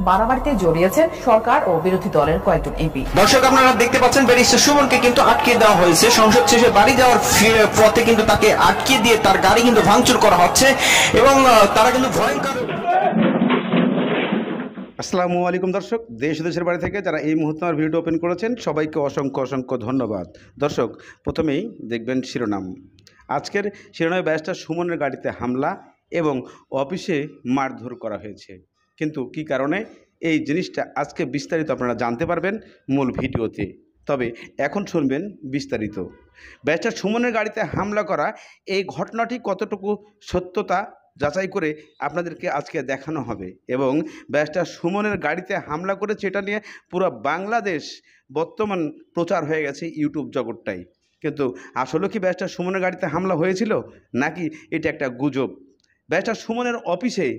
মারামারিতে জড়িয়েছেন সরকার ও বিরোধী দলের কয়েকজন এমপি। দর্শক, আপনারা দেখতে পাচ্ছেন ব্যারিস্টার সুমনকে কিন্তু আটকে দেওয়া হয়েছে। সংসদ শেষে বাড়ি যাওয়ার পথে কিন্তু তাকে আটকে দিয়ে তার গাড়ি কিন্তু ভাঙচুর করা হচ্ছে এবং তারা কিন্তু ভয়ঙ্কর। আসসালামু আলাইকুম দর্শক, দেশ দেশের বাড়ি থেকে যারা এই মুহূর্তে আমার ভিডিও ওপেন করেছেন সবাইকে অসংখ্য অসংখ্য ধন্যবাদ। দর্শক, প্রথমেই দেখবেন শিরোনাম। আজকের শিরোনামে ব্যারিস্টার সুমনের গাড়িতে হামলা এবং অফিসে মারধর করা হয়েছে। কিন্তু কি কারণে এই জিনিসটা আজকে বিস্তারিত আপনারা জানতে পারবেন মূল ভিডিওতে। তবে এখন শুনবেন বিস্তারিত। ব্যারিস্টার সুমনের গাড়িতে হামলা করা এই ঘটনাটি কতটুকু সত্যতা যাচাই করে আপনাদেরকে আজকে দেখানো হবে এবং ব্যারিস্টার সুমনের গাড়িতে হামলা করেছে এটা নিয়ে পুরো বাংলাদেশ বর্তমান প্রচার হয়ে গেছে ইউটিউব জগৎটাই। কিন্তু আসলে কি ব্যারিস্টার সুমনের গাড়িতে হামলা হয়েছিল নাকি এটা একটা গুজব? ব্যারিস্টার সুমনের অফিসে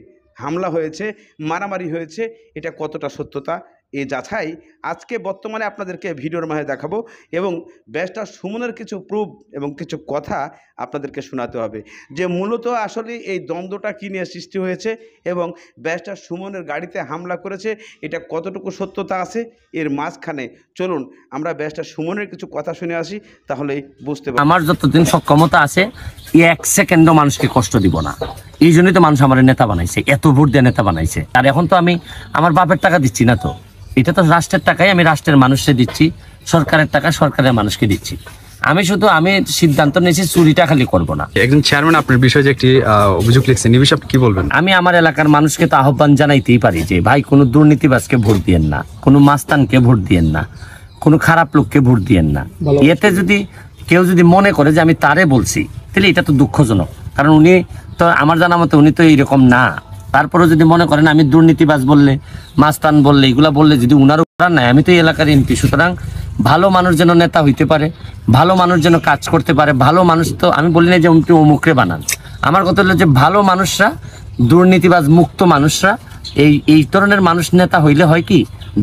হামলা হয়েছে, মারামারি হয়েছে, এটা কতটা সত্যতা এই যাচাই আজকে বর্তমানে আপনাদেরকে ভিডিওর মাঝে দেখাবো এবং ব্যারিস্টার সুমনের কিছু প্রুফ এবং কিছু কথা আপনাদেরকে শোনাতে হবে যে মূলত আসলে এই দ্বন্দ্বটা কী নিয়ে সৃষ্টি হয়েছে এবং ব্যারিস্টার সুমনের গাড়িতে হামলা করেছে এটা কতটুকু সত্যতা আছে এর মাঝখানে। চলুন আমরা ব্যারিস্টার সুমনের কিছু কথা শুনে আসি, তাহলেই বুঝতে পারবেন। আমার যতদিন সক্ষমতা আছে এক সেকেন্ডও মানুষকে কষ্ট দিব না। এই জন্যই তো মানুষ আমার নেতা বানাইছে, এত ভোট দিয়ে নেতা বানাইছে। আর এখন তো আমি আমার বাপের টাকা দিচ্ছি না, তো এটা তো রাষ্ট্রের টাকাই আমি রাষ্ট্রের মানুষকে দিচ্ছি, সরকারের টাকা সরকারের মানুষকে দিচ্ছি। আমি সিদ্ধান্ত নিয়েছি চুরিটা খালি করবো না। একজন চেয়ারম্যান আপনার বিষয়ে যে একটি অভিযোগ লিখছেন, এই বিষয়ে আপনি কি বলবেন? আমি আমার এলাকার মানুষকে তো আহ্বান জানাইতেই পারি যে ভাই কোনো দুর্নীতিবাজকে ভোট দিয়েন না, কোনো মাস্তানকে ভোট দিয়েন না, কোনো খারাপ লোককে ভোট দিয়েন না। এতে যদি কেউ মনে করে যে আমি তারে বলছি তাহলে এটা তো দুঃখজনক, কারণ উনি তো আমার জানা মতে উনি তো এইরকম না। তারপরে যদি মনে করেন আমি দুর্নীতিবাজ বললে, মাস্তান বললে, এগুলা বললে যদি উনারও করার নাই, আমি তো এই এলাকার এমপি। সুতরাং ভালো মানুষ যেন নেতা হইতে পারে, ভালো মানুষ যেন কাজ করতে পারে। ভালো মানুষ তো আমি বলি না যে উনি অমুকরে বানান। আমার কথা হলো যে ভালো মানুষরা, দুর্নীতিবাজ মুক্ত মানুষরা, এই ধরনের মানুষ নেতা হইলে হয় কি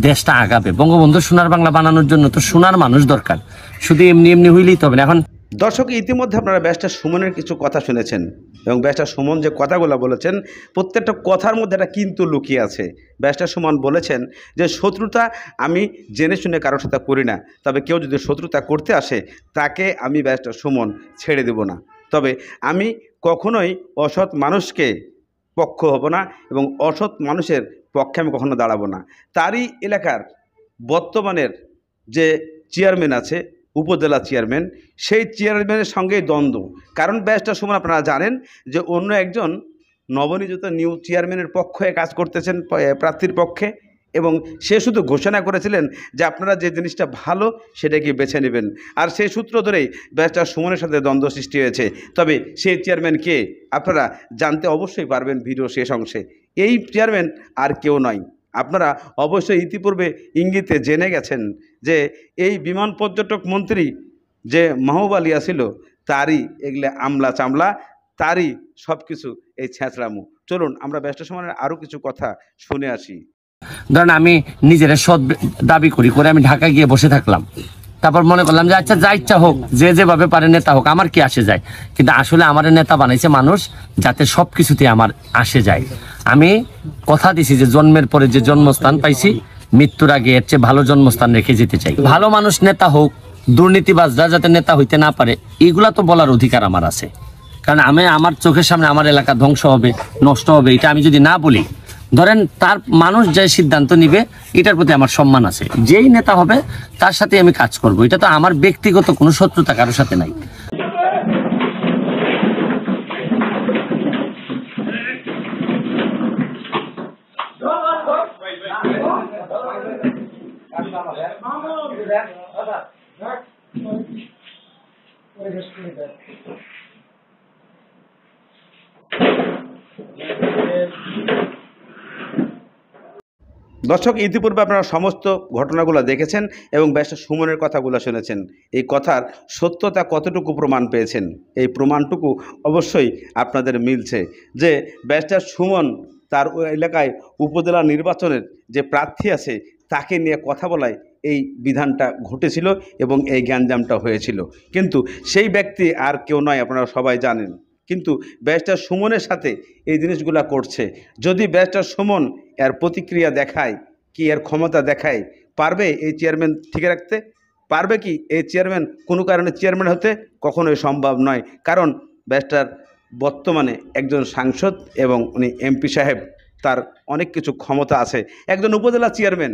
দেশটা আগাবে। বঙ্গবন্ধু সোনার বাংলা বানানোর জন্য তো সোনার মানুষ দরকার, শুধু এমনি এমনি হইলেই তো হবে না। এখন দর্শক, ইতিমধ্যে আপনারা ব্যারিস্টার সুমনের কিছু কথা শুনেছেন এবং ব্যারিস্টার সুমন যে কথাগুলো বলেছেন প্রত্যেকটা কথার মধ্যে একটা কিন্তু লুকিয়ে আছে। ব্যারিস্টার সুমন বলেছেন যে শত্রুতা আমি জেনে শুনে কারোর সাথে করি না, তবে কেউ যদি শত্রুতা করতে আসে তাকে আমি ব্যারিস্টার সুমন ছেড়ে দেব না। তবে আমি কখনোই অসৎ মানুষকে পক্ষ হব না এবং অসৎ মানুষের পক্ষে আমি কখনো দাঁড়াবো না। তারই এলাকার বর্তমানের যে চেয়ারম্যান আছে, উপজেলা চেয়ারম্যান, সেই চেয়ারম্যানের সঙ্গেই দ্বন্দ্ব। কারণ ব্যারিস্টার সুমন আপনারা জানেন যে অন্য একজন নবনিযুক্ত নিউ চেয়ারম্যানের পক্ষে কাজ করতেছেন, প্রার্থীর পক্ষে, এবং সে শুধু ঘোষণা করেছিলেন যে আপনারা যে জিনিসটা ভালো সেটাকে বেছে নেবেন। আর সেই সূত্র ধরেই ব্যারিস্টার সুমনের সাথে দ্বন্দ্ব সৃষ্টি হয়েছে। তবে সেই চেয়ারম্যান কে আপনারা জানতে অবশ্যই পারবেন ভিডিও শেষ অংশে। এই চেয়ারম্যান আর কেউ নয়, আপনারা অবশ্যই ইতিপূর্বে ইঙ্গিতে জেনে গেছেন যে এই বিমান পর্যটক মন্ত্রী যে মাহবুব আলিয়া ছিল তারই এগুলো আমলা চামলা, তারই সব কিছু এই ছেঁচড়ামু। চলুন আমরা ব্যারিস্টার সুমনের আরও কিছু কথা শুনে আসি। ধরেন আমি নিজের সৎ দাবি করি করে আমি ঢাকা গিয়ে বসে থাকলাম, তারপর মনে করলাম যে আচ্ছা যা ইচ্ছা হোক, যে যেভাবে পারে নেতা হোক, আমার কি আসে যায়। কিন্তু আসলে আমার নেতা বানাইছে মানুষ যাতে সব কিছুতে আমার আসে যায়। আমি কথা দিছি যে জন্মের পরে যে জন্মস্থান পাইছি, মৃত্যুর আগে এর চেয়ে ভালো জন্মস্থান রেখে যেতে চাই। ভালো মানুষ নেতা হোক, দুর্নীতিবাজরা যাতে নেতা হইতে না পারে, এগুলা তো বলার অধিকার আমার আছে। কারণ আমার চোখের সামনে আমার এলাকা ধ্বংস হবে, নষ্ট হবে, এটা আমি যদি না বলি, ধরেন তার মানুষ যে সিদ্ধান্ত নিবে এটার প্রতি আমার সম্মান আছে। যেই নেতা হবে তার সাথে আমি কাজ করব, এটা তো আমার ব্যক্তিগত কোনো শত্রুতা কারোর সাথে নাই। দর্শক, ইতিপূর্বে আপনারা সমস্ত ঘটনাগুলো দেখেছেন এবং ব্যারিস্টার সুমনের কথাগুলো শুনেছেন। এই কথার সত্যতা কতটুকু প্রমাণ পেয়েছেন, এই প্রমাণটুকু অবশ্যই আপনাদের মিলছে যে ব্যারিস্টার সুমন তার এলাকায় উপজেলা নির্বাচনের যে প্রার্থী আছে তাকে নিয়ে কথা বলায় এই বিধানটা ঘটেছিল এবং এই গ্যাঞ্জামটা হয়েছিল। কিন্তু সেই ব্যক্তি আর কেউ নয়, আপনারা সবাই জানেন। কিন্তু ব্যারিস্টার সুমনের সাথে এই জিনিসগুলো করছে। যদি ব্যারিস্টার সুমন এর প্রতিক্রিয়া দেখায়, কি এর ক্ষমতা দেখায়, পারবে এই চেয়ারম্যান ঠিক রাখতে? পারবে কি এই চেয়ারম্যান কোনো কারণে চেয়ারম্যান হতে? কখনোই সম্ভব নয়। কারণ ব্যারিস্টার বর্তমানে একজন সাংসদ এবং উনি এমপি সাহেব, তার অনেক কিছু ক্ষমতা আছে। একজন উপজেলা চেয়ারম্যান,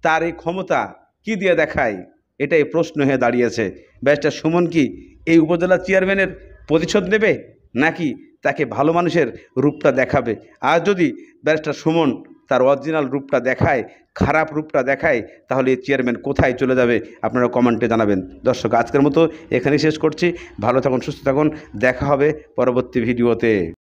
তার এই ক্ষমতা কি দিয়ে দেখায়? এটাই প্রশ্ন হয়ে দাঁড়িয়েছে। ব্যারিস্টার সুমন কি এই উপজেলা চেয়ারম্যানের প্রতিশোধ নেবে, নাকি তাকে ভালো মানুষের রূপটা দেখাবে? আর যদি ব্যারিস্টার সুমন তার অরিজিনাল রূপটা দেখায়, খারাপ রূপটা দেখায়, তাহলে এই চেয়ারম্যান কোথায় চলে যাবে? আপনারা কমেন্টে জানাবেন। দর্শক, আজকের মতো এখানেই শেষ করছি। ভালো থাকুন, সুস্থ থাকুন, দেখা হবে পরবর্তী ভিডিওতে।